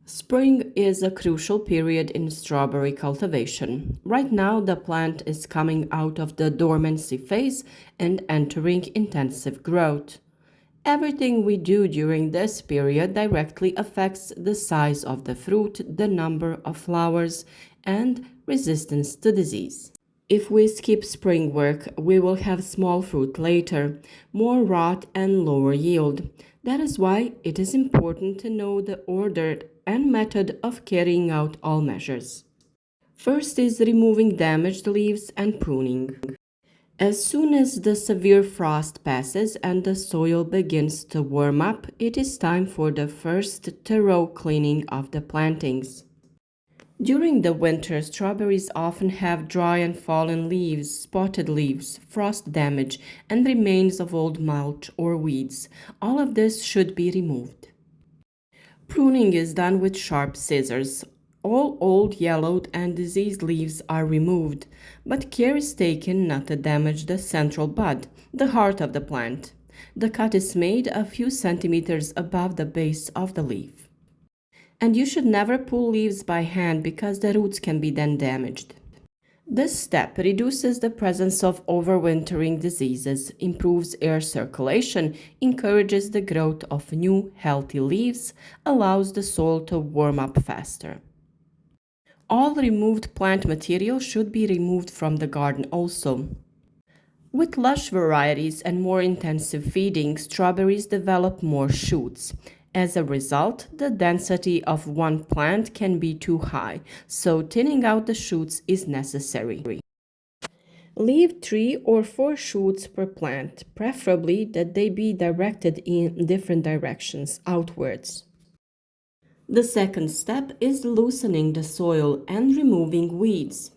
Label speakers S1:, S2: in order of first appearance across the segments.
S1: Spring is a crucial period in strawberry cultivation. Right now, the plant is coming out of the dormancy phase and entering intensive growth. Everything we do during this period directly affects the size of the fruit, the number of flowers, and resistance to disease. If we skip spring work, we will have small fruit later, more rot and lower yield. That is why it is important to know the order and method of carrying out all measures. First is removing damaged leaves and pruning. As soon as the severe frost passes and the soil begins to warm up, it is time for the first thorough cleaning of the plantings. During the winter, strawberries often have dry and fallen leaves, spotted leaves, frost damage, and remains of old mulch or weeds. All of this should be removed. Pruning is done with sharp scissors. All old, yellowed, and diseased leaves are removed, but care is taken not to damage the central bud, the heart of the plant. The cut is made a few centimeters above the base of the leaf. And you should never pull leaves by hand because the roots can be then damaged. This step reduces the presence of overwintering diseases, improves air circulation, encourages the growth of new, healthy leaves, allows the soil to warm up faster. All removed plant material should be removed from the garden also. With lush varieties and more intensive feeding, strawberries develop more shoots. As a result, the density of one plant can be too high, so thinning out the shoots is necessary. Leave 3 or 4 shoots per plant, preferably that they be directed in different directions, outwards. The second step is loosening the soil and removing weeds.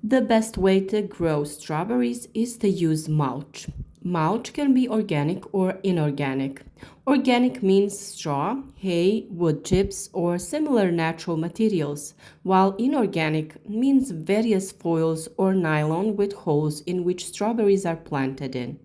S1: The best way to grow strawberries is to use mulch. Mulch can be organic or inorganic. Organic means straw, hay, wood chips, or similar natural materials, while inorganic means various foils or nylon with holes in which strawberries are planted in.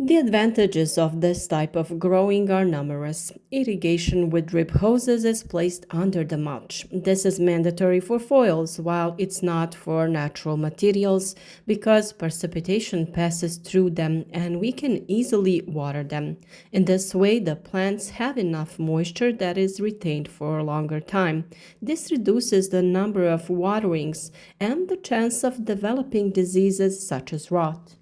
S1: The advantages of this type of growing are numerous. Irrigation with drip hoses is placed under the mulch. This is mandatory for foils, while it's not for natural materials because precipitation passes through them and we can easily water them. In this way, the plants have enough moisture that is retained for a longer time. This reduces the number of waterings and the chance of developing diseases such as rot.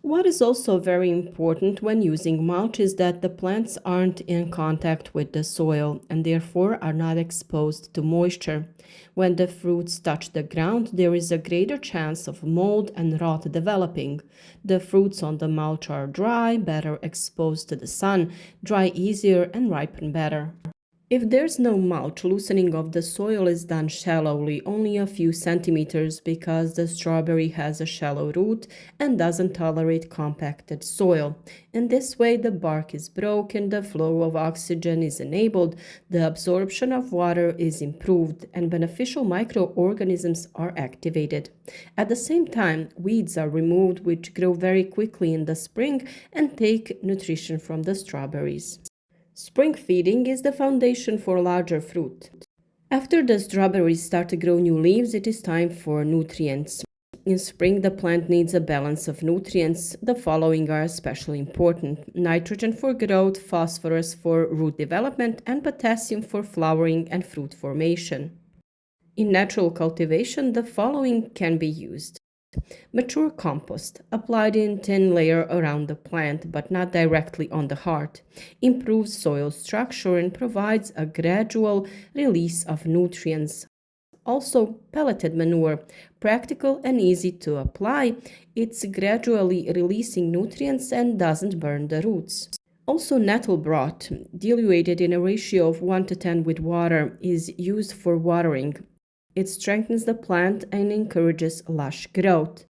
S1: What is also very important when using mulch is that the plants aren't in contact with the soil and therefore are not exposed to moisture. When the fruits touch the ground, there is a greater chance of mold and rot developing. The fruits on the mulch are dry, better exposed to the sun, dry easier and ripen better. If there's no mulch, loosening of the soil is done shallowly, only a few centimeters, because the strawberry has a shallow root and doesn't tolerate compacted soil. In this way, the bark is broken, the flow of oxygen is enabled, the absorption of water is improved, and beneficial microorganisms are activated. At the same time, weeds are removed, which grow very quickly in the spring and take nutrition from the strawberries. Spring feeding is the foundation for larger fruit. After the strawberries start to grow new leaves, it is time for nutrients. In spring, the plant needs a balance of nutrients. The following are especially important: nitrogen for growth, phosphorus for root development, and potassium for flowering and fruit formation. In natural cultivation, the following can be used: mature compost, applied in thin layer around the plant but not directly on the heart, improves soil structure and provides a gradual release of nutrients. Also, pelleted manure, practical and easy to apply, it's gradually releasing nutrients and doesn't burn the roots. Also, nettle broth, diluted in a ratio of 1:10 with water, is used for watering. It strengthens the plant and encourages lush growth.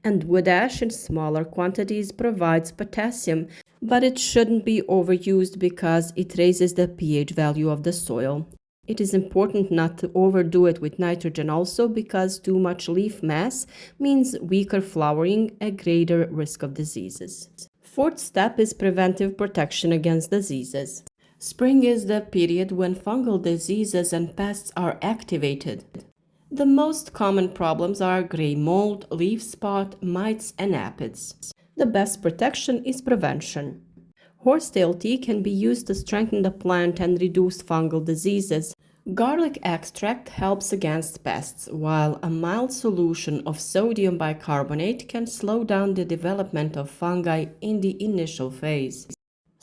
S1: And wood ash in smaller quantities provides potassium, but it shouldn't be overused because it raises the pH value of the soil. It is important not to overdo it with nitrogen also, because too much leaf mass means weaker flowering, a greater risk of diseases. Fourth step is preventive protection against diseases. Spring is the period when fungal diseases and pests are activated. The most common problems are gray mold, leaf spot, mites, and aphids. The best protection is prevention. Horsetail tea can be used to strengthen the plant and reduce fungal diseases. Garlic extract helps against pests, while a mild solution of sodium bicarbonate can slow down the development of fungi in the initial phase.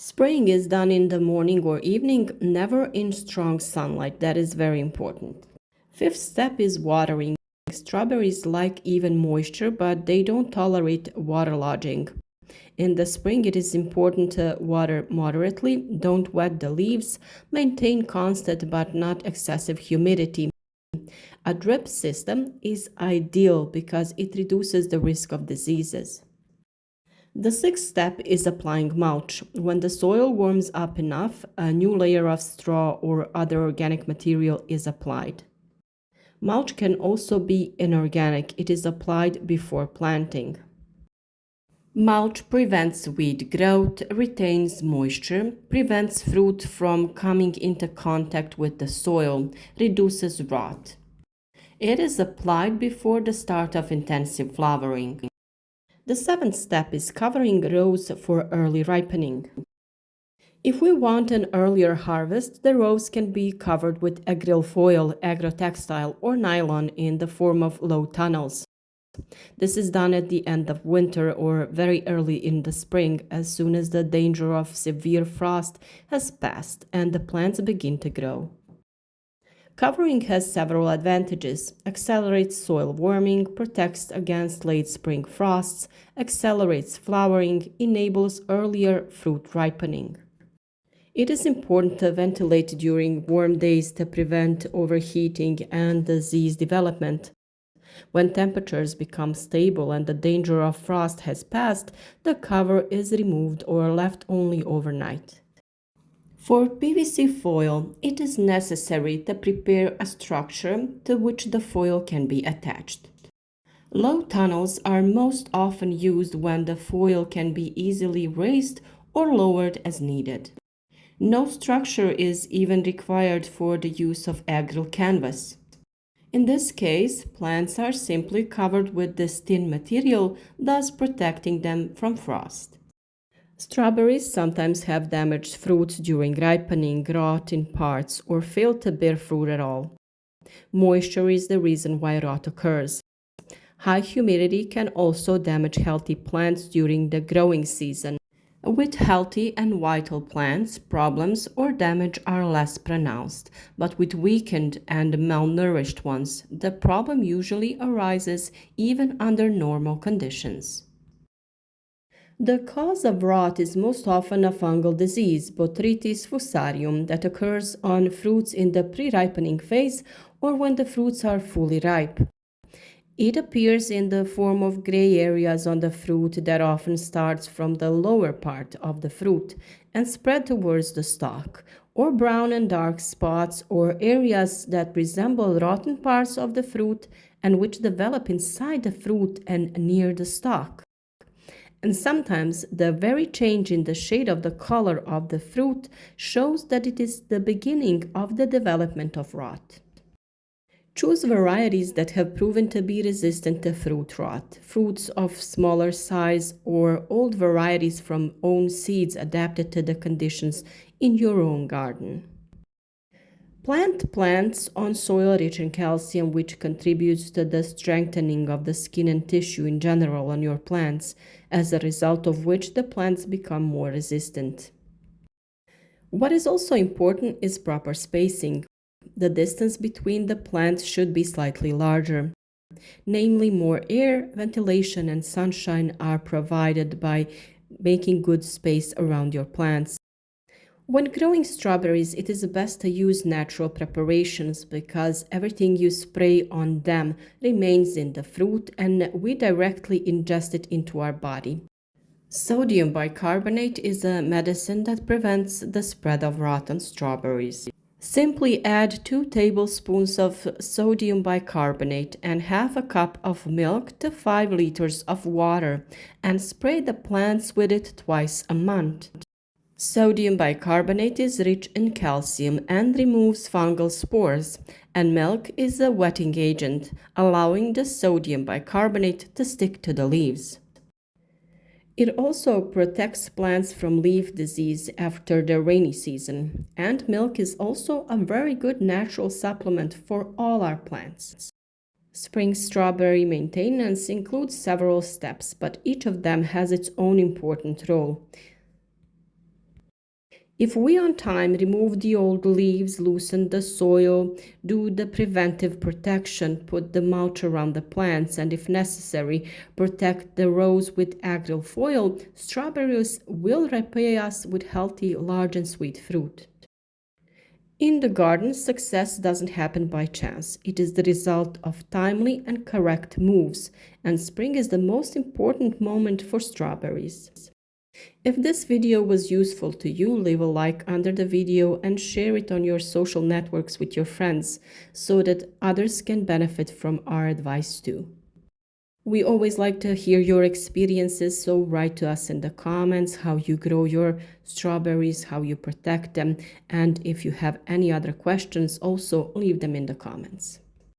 S1: Spraying is done in the morning or evening, never in strong sunlight. That is very important. Fifth step is watering. Strawberries like even moisture, but they don't tolerate waterlogging. In the spring, it is important to water moderately, don't wet the leaves, maintain constant but not excessive humidity. A drip system is ideal because it reduces the risk of diseases. The sixth step is applying mulch. When the soil warms up enough, a new layer of straw or other organic material is applied. Mulch can also be inorganic. It is applied before planting. Mulch prevents weed growth, retains moisture, prevents fruit from coming into contact with the soil, reduces rot. It is applied before the start of intensive flowering. The seventh step is covering rows for early ripening. If we want an earlier harvest, the rows can be covered with agril foil, agrotextile, or nylon in the form of low tunnels. This is done at the end of winter or very early in the spring, as soon as the danger of severe frost has passed and the plants begin to grow. Covering has several advantages: accelerates soil warming, protects against late spring frosts, accelerates flowering, enables earlier fruit ripening. It is important to ventilate during warm days to prevent overheating and disease development. When temperatures become stable and the danger of frost has passed, the cover is removed or left only overnight. For PVC foil, it is necessary to prepare a structure to which the foil can be attached. Low tunnels are most often used when the foil can be easily raised or lowered as needed. No structure is even required for the use of agril canvas. In this case, plants are simply covered with this thin material, thus protecting them from frost. Strawberries sometimes have damaged fruit during ripening, rot in parts, or fail to bear fruit at all. Moisture is the reason why rot occurs. High humidity can also damage healthy plants during the growing season. With healthy and vital plants, problems or damage are less pronounced, but with weakened and malnourished ones, the problem usually arises even under normal conditions. The cause of rot is most often a fungal disease, Botrytis fusarium, that occurs on fruits in the pre-ripening phase or when the fruits are fully ripe. It appears in the form of gray areas on the fruit that often starts from the lower part of the fruit and spread towards the stalk, or brown and dark spots or areas that resemble rotten parts of the fruit and which develop inside the fruit and near the stalk. And sometimes the very change in the shade of the color of the fruit shows that it is the beginning of the development of rot. Choose varieties that have proven to be resistant to fruit rot, fruits of smaller size, or old varieties from own seeds adapted to the conditions in your own garden. Plant plants on soil rich in calcium, which contributes to the strengthening of the skin and tissue in general on your plants, as a result of which the plants become more resistant. What is also important is proper spacing. The distance between the plants should be slightly larger. Namely, more air, ventilation, and sunshine are provided by making good space around your plants. When growing strawberries, it is best to use natural preparations because everything you spray on them remains in the fruit and we directly ingest it into our body. Sodium bicarbonate is a medicine that prevents the spread of rotten strawberries. Simply add 2 tablespoons of sodium bicarbonate and half a cup of milk to 5 liters of water and spray the plants with it twice a month. Sodium bicarbonate is rich in calcium and removes fungal spores, and milk is a wetting agent, allowing the sodium bicarbonate to stick to the leaves. It also protects plants from leaf disease after the rainy season, and milk is also a very good natural supplement for all our plants. Spring strawberry maintenance includes several steps, but each of them has its own important role. If we on time remove the old leaves, loosen the soil, do the preventive protection, put the mulch around the plants, and if necessary, protect the rows with agric foil, strawberries will repay us with healthy, large, and sweet fruit. In the garden, success doesn't happen by chance. It is the result of timely and correct moves, and spring is the most important moment for strawberries. If this video was useful to you, leave a like under the video and share it on your social networks with your friends so that others can benefit from our advice too. We always like to hear your experiences, so write to us in the comments how you grow your strawberries, how you protect them, and if you have any other questions, also leave them in the comments.